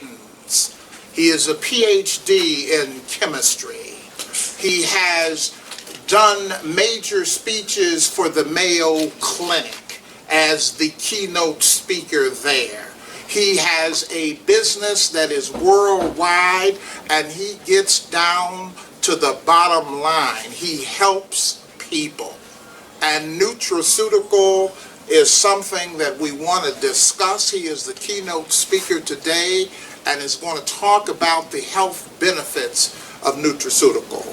patents. He is a PhD in chemistry. He has done major speeches for the Mayo Clinic as the keynote speaker there. He has a business that is worldwide, and he gets down to the bottom line. He helps people. And nutraceutical is something that we want to discuss. He is the keynote speaker today and is going to talk about the health benefits of nutraceutical.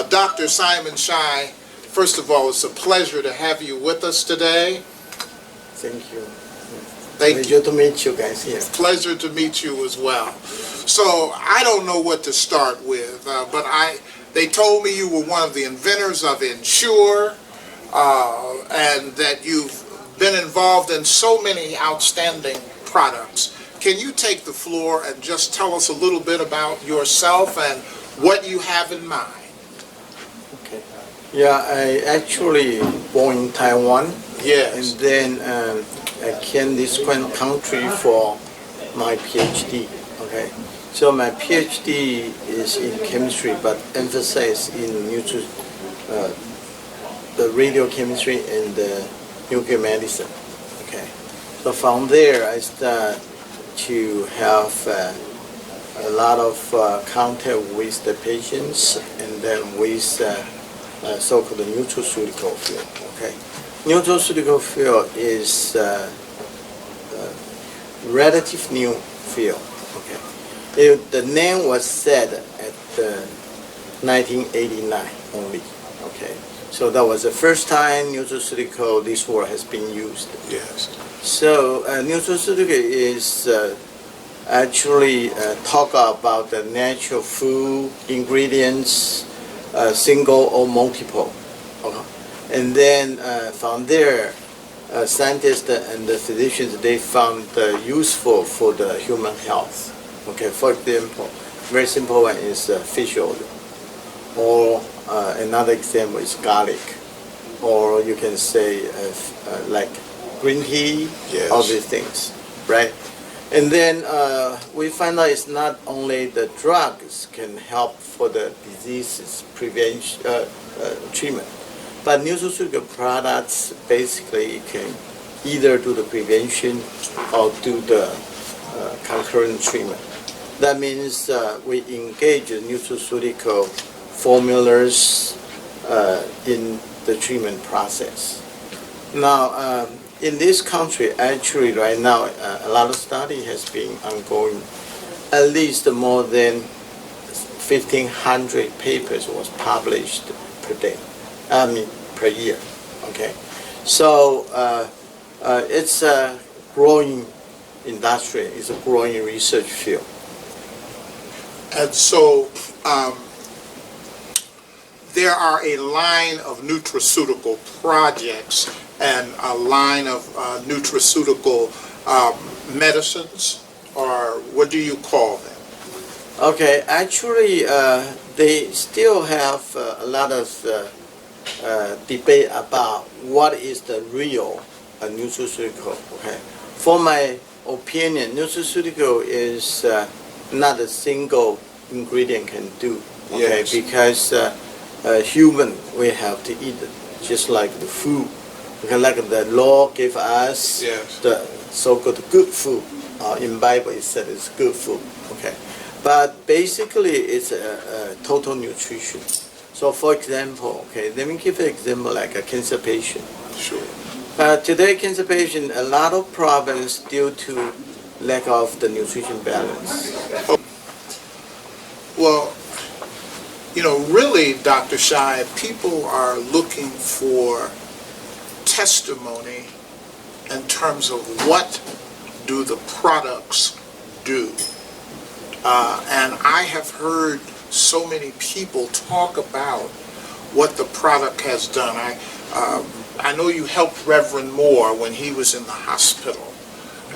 Dr. Simon Shai, first of all, it's a pleasure to have you with us today. Thank you. Pleasure to meet you guys here. Pleasure to meet you as well. So I don't know what to start with, but they told me you were one of the inventors of Ensure, and that you've been involved in so many outstanding products. Can you take the floor and just tell us a little bit about yourself and what you have in mind? Okay. Yeah, I actually born in Taiwan. Yes. And then I came this country for my PhD. Okay. So my PhD is in chemistry, but emphasized in the radiochemistry and the nuclear medicine. Okay. So from there, I started to have a lot of contact with the patients, and then with so-called nutraceutical field. Okay. Nutraceutical field is a relative new field. Okay. The name was set at 1989 only. Okay. So that was the first time nutraceutical this word has been used. Yes. So nutraceutical is actually talk about the natural food ingredients, single or multiple. And then from there, scientists and the physicians, they found useful for the human health. Okay, for example, very simple one is fish oil, or another example is garlic, or you can say like green tea, yes. All these things, right? And then we find out it's not only the drugs can help for the diseases prevention treatment, but nutraceutical products basically can either do the prevention or do the concurrent treatment. That means we engage in nutraceutical formulas in the treatment process. Now, in this country, actually right now, a lot of study has been ongoing. At least more than 1,500 papers was published per year. Okay, so it's a growing industry. It's a growing research field. And so there are a line of nutraceutical projects and a line of nutraceutical medicines, or what do you call them? Okay, actually, they still have a lot of debate about what is the real nutraceutical. Okay, for my opinion, nutraceutical is not a single ingredient can do. Okay, yes. Because human, we have to eat it just like the food. Okay, like the law gave us, yes, the so-called good food. In Bible it said it's good food. Okay, but basically it's a total nutrition. So for example, okay, let me give an example like a cancer patient. Sure. Today, cancer patient, a lot of problems due to lack of the nutrition balance. Well, you know, really, Dr. Shai, people are looking for testimony in terms of what do the products do. And I have heard so many people talk about what the product has done. I know you helped Reverend Moore when he was in the hospital,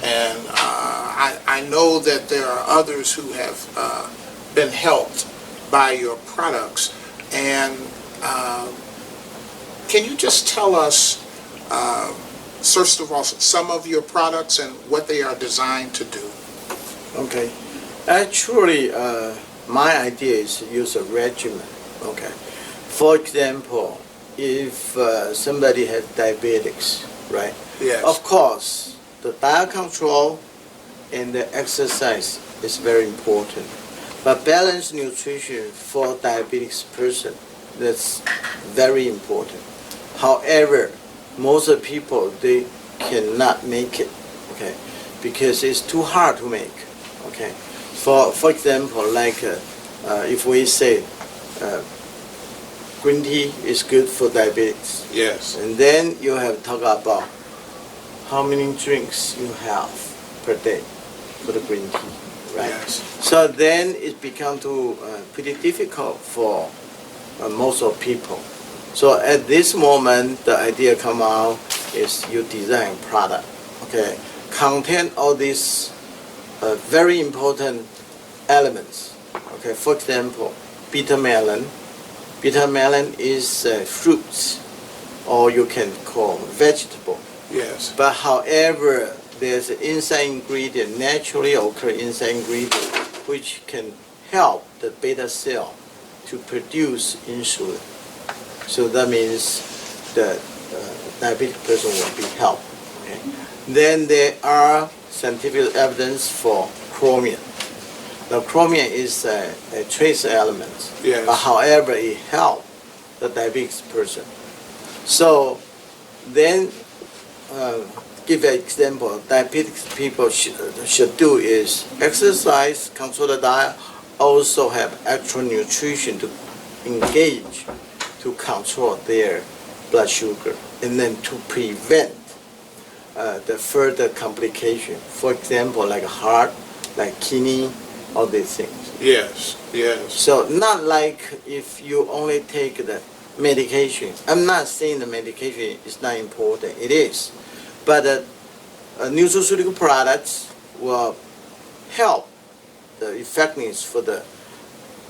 and I know that there are others who have been helped by your products. And can you just tell us, first of all, some of your products and what they are designed to do? Okay. Actually, my idea is to use a regimen. Okay. For example, if somebody has diabetics, right? Yes. Of course, the diet control and the exercise is very important. But balanced nutrition for diabetes person, that's very important. However, most of the people, they cannot make it, okay, because it's too hard to make, okay. For example, like if we say green tea is good for diabetes, Yes. and then you have to talk about how many drinks you have per day for the green tea, right? Yes. So then it becomes pretty difficult for most of people. So at this moment, the idea come out is you design product, okay, contain all these very important elements. Okay, for example, bitter melon. Bitter melon is fruits, or you can call vegetable. Yes. But however, there's an inside ingredient, naturally occur inside ingredient, which can help the beta cell to produce insulin. So that means the diabetic person will be helped. Okay. Then there are scientific evidence for chromium. Now chromium is a trace element, Yes. but however it helps the diabetic person. So then give an example, diabetic people should do is exercise, control the diet, also have actual nutrition to engage to control their blood sugar, and then to prevent the further complication. For example, like heart, like kidney, all these things. Yes. Yes. So not like if you only take the medication. I'm not saying the medication is not important. It is. But nutraceutical products will help the effectiveness for the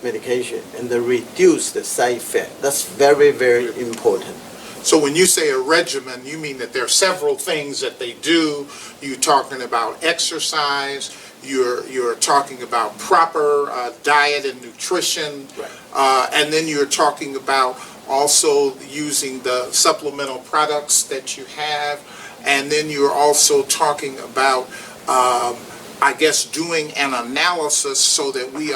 medication and reduce the side effect. That's very, very important. So when you say a regimen, you mean that there are several things that they do. You're talking about exercise. You're talking about proper diet and nutrition. Right. And then you're talking about also using the supplemental products that you have. And then you're also talking about, I guess, doing an analysis so that we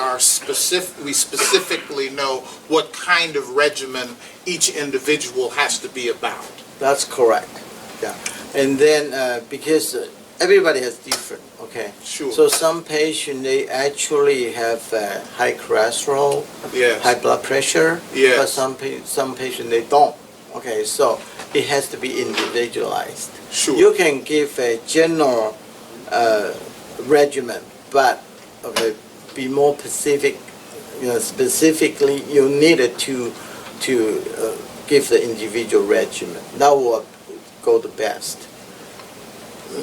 specifically know what kind of regimen each individual has to be about. That's correct. Yeah. And then because everybody has different, okay? Sure. So some patients, they actually have high cholesterol, Yes. high blood pressure, Yes. but some patients, they don't. Okay, so it has to be individualized. Sure. You can give a general regimen, but okay, be more specific. Specifically, you needed to give the individual regimen. That will go the best.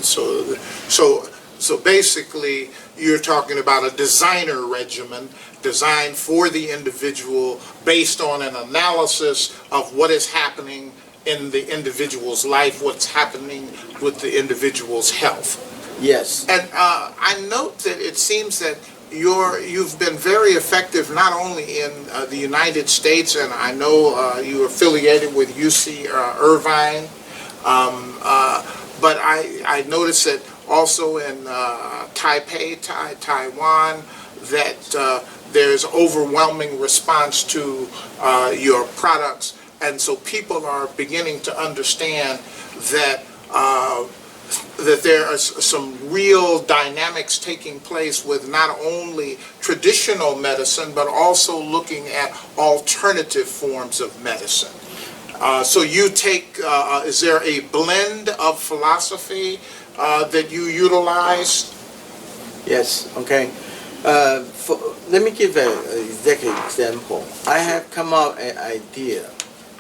So basically, you're talking about a designer regimen designed for the individual based on an analysis of what is happening in the individual's life, what's happening with the individual's health. Yes. And I note that it seems that you've been very effective not only in the United States, and I know you're affiliated with UC Irvine, but I noticed that also in Taipei, Taiwan, that there's overwhelming response to your products, and so people are beginning to understand that that there are some real dynamics taking place with not only traditional medicine, but also looking at alternative forms of medicine. So you take, is there a blend of philosophy that you utilize? Yes, okay. Let me give an exact example. I have come up with an idea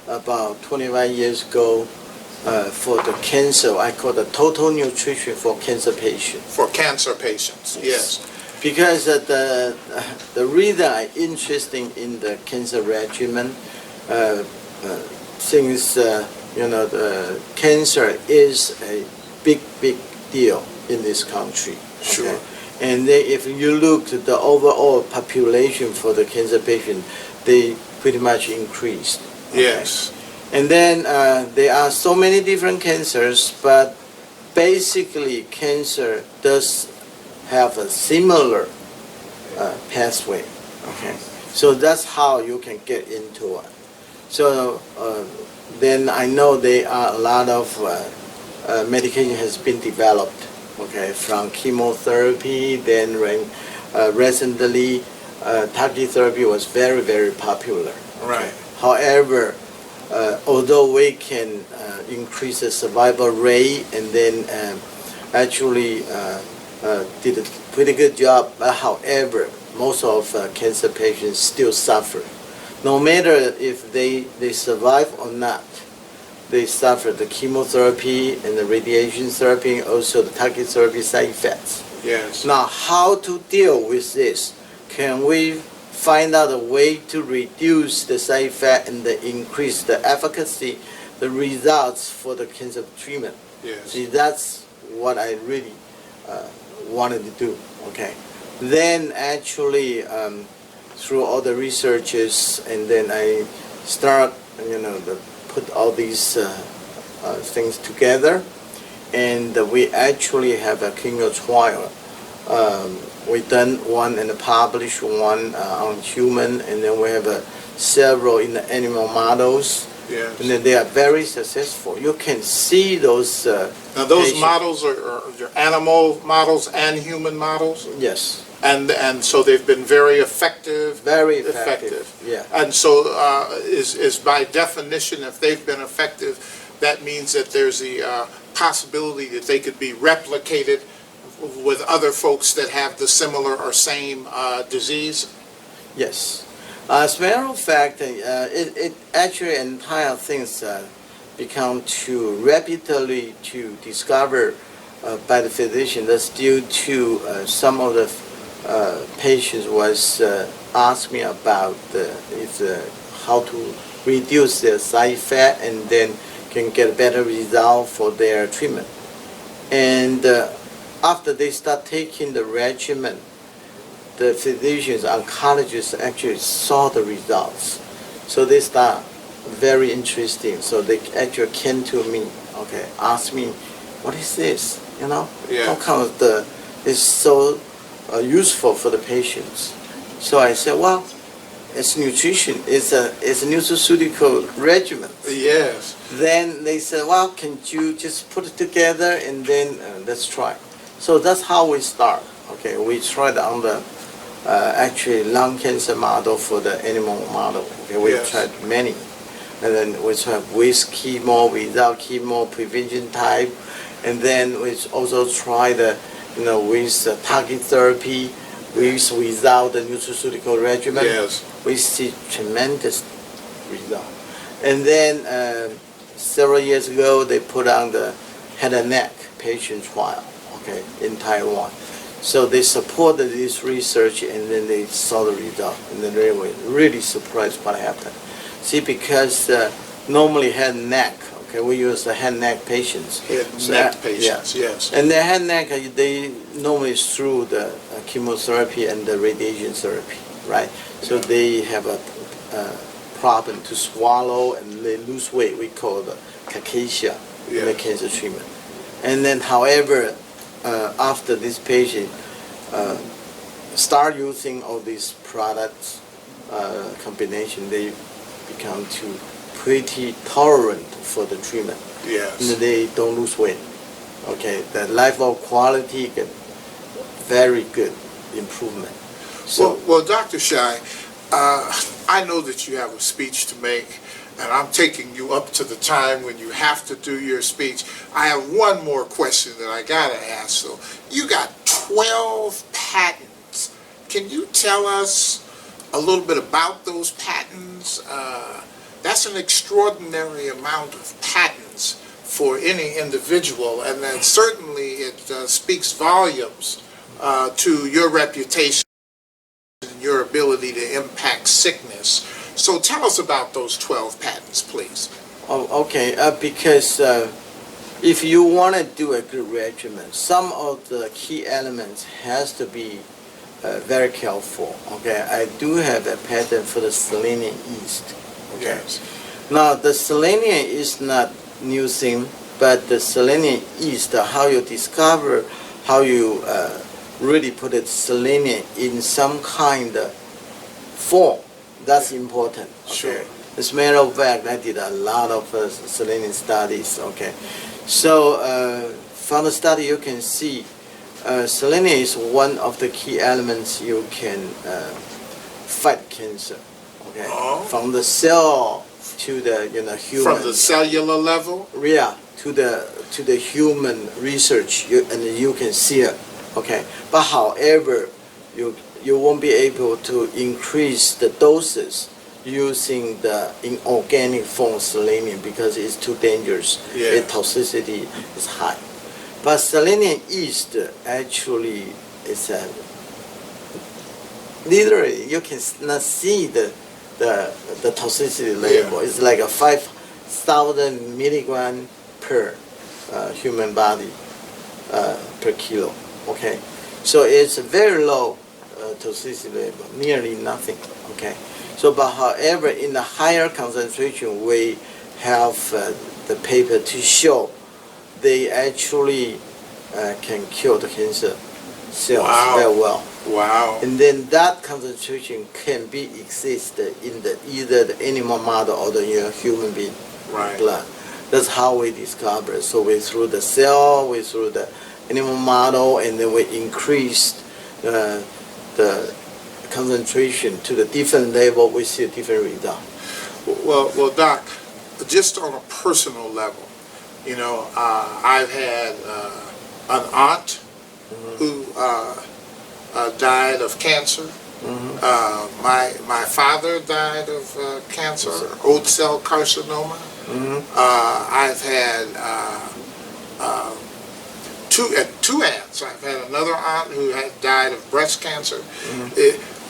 about 25 years ago for the cancer. I call the total nutrition for cancer patients. For cancer patients, yes. Because the reason I'm interested in the cancer regimen, since the cancer is a big deal in this country. Sure. Okay? And then if you look at the overall population for the cancer patient, they pretty much increased. Okay? Yes. And then there are so many different cancers, but basically cancer does have a similar pathway. Okay, so that's how you can get into it. So then I know there are a lot of medication has been developed. Okay, from chemotherapy, then recently targeted therapy was very, very popular. Okay? Right. However, although we can increase the survival rate and then actually did a pretty good job, but however, most of cancer patients still suffer. No matter if they survive or not, they suffer the chemotherapy and the radiation therapy, also the targeted therapy side effects. Yes. Now, how to deal with this? Can we find out a way to reduce the side effect and increase the efficacy, the results for the cancer treatment? Yes. See, that's what I really wanted to do. Okay. Then actually, through all the researches, and then I start, put all these things together, and we actually have a clinical trial. We done one and published one on human, and then we have several in the animal models. Yes. And then they are very successful. You can see those. Now those patients. models are animal models and human models, Yes. and so they've been very effective. Very effective. Yeah. And so is by definition, if they've been effective, that means that there's the possibility that they could be replicated with other folks that have the similar or same disease? Yes. As a matter of fact, it actually entire things become too rapidly to discover by the physician. That's due to some of the patients was asked me about how to reduce their side effect and then can get a better result for their treatment. And after they start taking the regimen, the physicians, oncologists actually saw the results. So they start very interesting. So they actually came to me, okay, asked me, what is this? Yeah. How come it's so useful for the patients? So I said, well, it's nutrition. It's a nutraceutical regimen. Yes. Then they said, well, can you just put it together and then let's try. So that's how we start. Okay, we tried on the actually lung cancer model for the animal model. Okay, we Yes. tried many. And then we tried with chemo, without chemo, prevention type. And then we also tried, with target therapy, without the nutraceutical regimen. Yes. We see tremendous result. And then several years ago, they put on the head and neck patient trial, okay, in Taiwan. So they supported this research, and then they saw the result, and then they were really surprised what happened. See, because normally head and neck, okay, we use the head and neck patients. Head and neck patients, yes. And the head and neck, they normally through the chemotherapy and the radiation therapy, right? So they have a problem to swallow and they lose weight. We call it cachexia in the cancer treatment. And then, however, after this patient start using all these products combination, they become too pretty tolerant for the treatment. Yes. And they don't lose weight. Okay, the life of quality get very good improvement. So Well, Dr. Shai, I know that you have a speech to make, and I'm taking you up to the time when you have to do your speech. I have one more question that I gotta ask. So, you got 12 patents. Can you tell us a little bit about those patents? That's an extraordinary amount of patents for any individual, and then certainly it speaks volumes to your reputation and your ability to impact sickness. So tell us about those 12 patents, please. okay, because if you want to do a good regimen, some of the key elements has to be very careful. Okay, I do have a patent for the selenium yeast. Okay, Yes. now the selenium is not new thing, but the selenium yeast, how you discover, how you really put it selenium in some kind of form, that's important. Okay? Sure. As a matter of fact, I did a lot of selenium studies. Okay, so from the study you can see selenium is one of the key elements you can fight cancer. Okay, Oh. from the cell to the human. From the cellular level? Yeah, to the human research, and you can see it. Okay, but however, you won't be able to increase the doses using the inorganic form selenium because it's too dangerous. Yeah. The toxicity is high. But selenium yeast actually is literally you can not see the toxicity label. Yeah. It's like a 5,000 milligram per human body per kilo. Okay, so it's a very low toxicity level, nearly nothing. Okay, so but however, in the higher concentration, we have the paper to show they actually can kill the cancer cells Wow. very well. Wow. And then that concentration can be exist in either the animal model or the human being Right. blood. That's how we discover. So we through the cell, we through the animal model, and then we increased the concentration to the different level. We see a different result. Well, Doc, just on a personal level, I've had an aunt who died of cancer. My father died of cancer, old cell carcinoma. I've had two aunts. I've had another aunt who had died of breast cancer.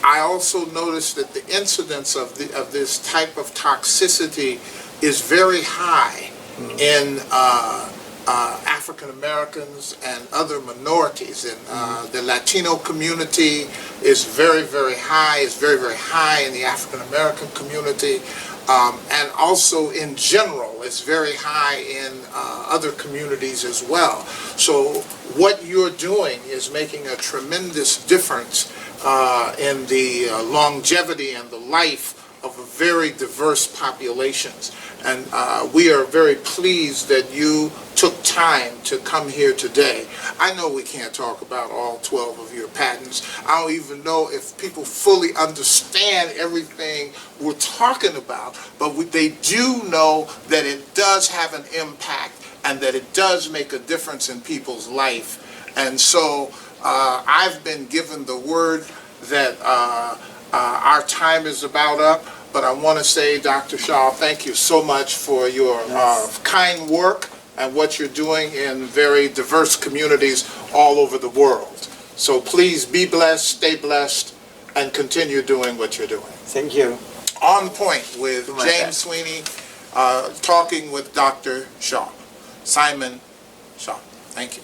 I also noticed that the incidence of this type of toxicity is very high in African Americans and other minorities. And the Latino community is very, very high. It's very, very high in the African American community. And also in general, it's very high in other communities as well. So what you're doing is making a tremendous difference in the longevity and the life of a very diverse populations. And we are very pleased that you took time to come here today. I know we can't talk about all 12 of your patents. I don't even know if people fully understand everything we're talking about, but they do know that it does have an impact and that it does make a difference in people's life. And so I've been given the word that our time is about up. But I want to say, Dr. Shaw, thank you so much for your kind work and what you're doing in very diverse communities all over the world. So please be blessed, stay blessed, and continue doing what you're doing. Thank you. On Point with my James best. Sweeney, talking with Dr. Shaw. Simon Shaw. Thank you.